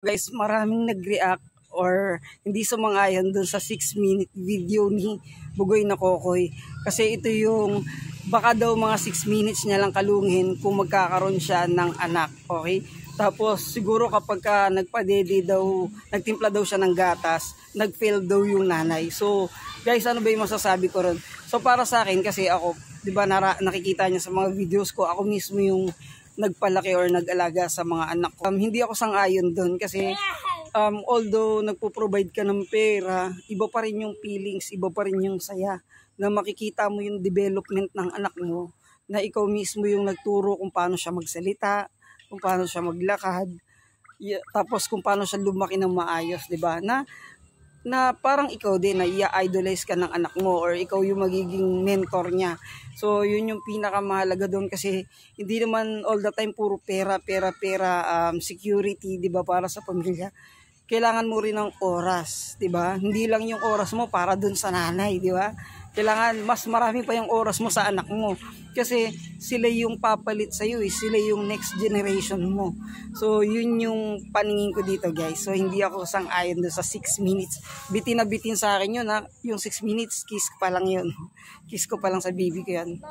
Guys, maraming nag-react or hindi sumang-ayon dun sa 6-minute video ni Bugoy na Kokoy. Kasi ito yung baka daw mga 6 minutes niya lang kalungin kung magkakaroon siya ng anak. Okay? Tapos siguro kapag nagpadede daw, nagtimpla daw siya ng gatas, nag-fail daw yung nanay. So guys, ano ba yung masasabi ko ron? So para sa akin kasi ako, di ba nakikita niya sa mga videos ko, ako mismo yung nagpalaki or nag-alaga sa mga anak ko. Hindi ako sang-ayon doon kasi although nagpo-provide ka ng pera, iba pa rin yung feelings, iba pa rin yung saya na makikita mo yung development ng anak mo, na ikaw mismo yung nagturo kung paano siya magsalita, kung paano siya maglakad, tapos kung paano siya lumaki ng maayos, 'di ba? Na parang ikaw din na i-idolize ka ng anak mo or ikaw yung magiging mentor niya. So yun yung pinakamahalaga doon kasi hindi naman all the time puro pera, security, 'di ba, para sa pamilya. Kailangan mo rin ng oras, 'di ba? Hindi lang yung oras mo para doon sa nanay, 'di ba? Kailangan mas marami pa yung oras mo sa anak mo kasi sila yung papalit sa iyo, sila yung next generation mo. So yun yung paningin ko dito, guys. So hindi ako sang-ayon doon sa 6 minutes. Bitin na bitin sa akin yun, ha. Yung 6 minutes, kiss pa lang yun. Kiss ko pa lang sa baby ko yan.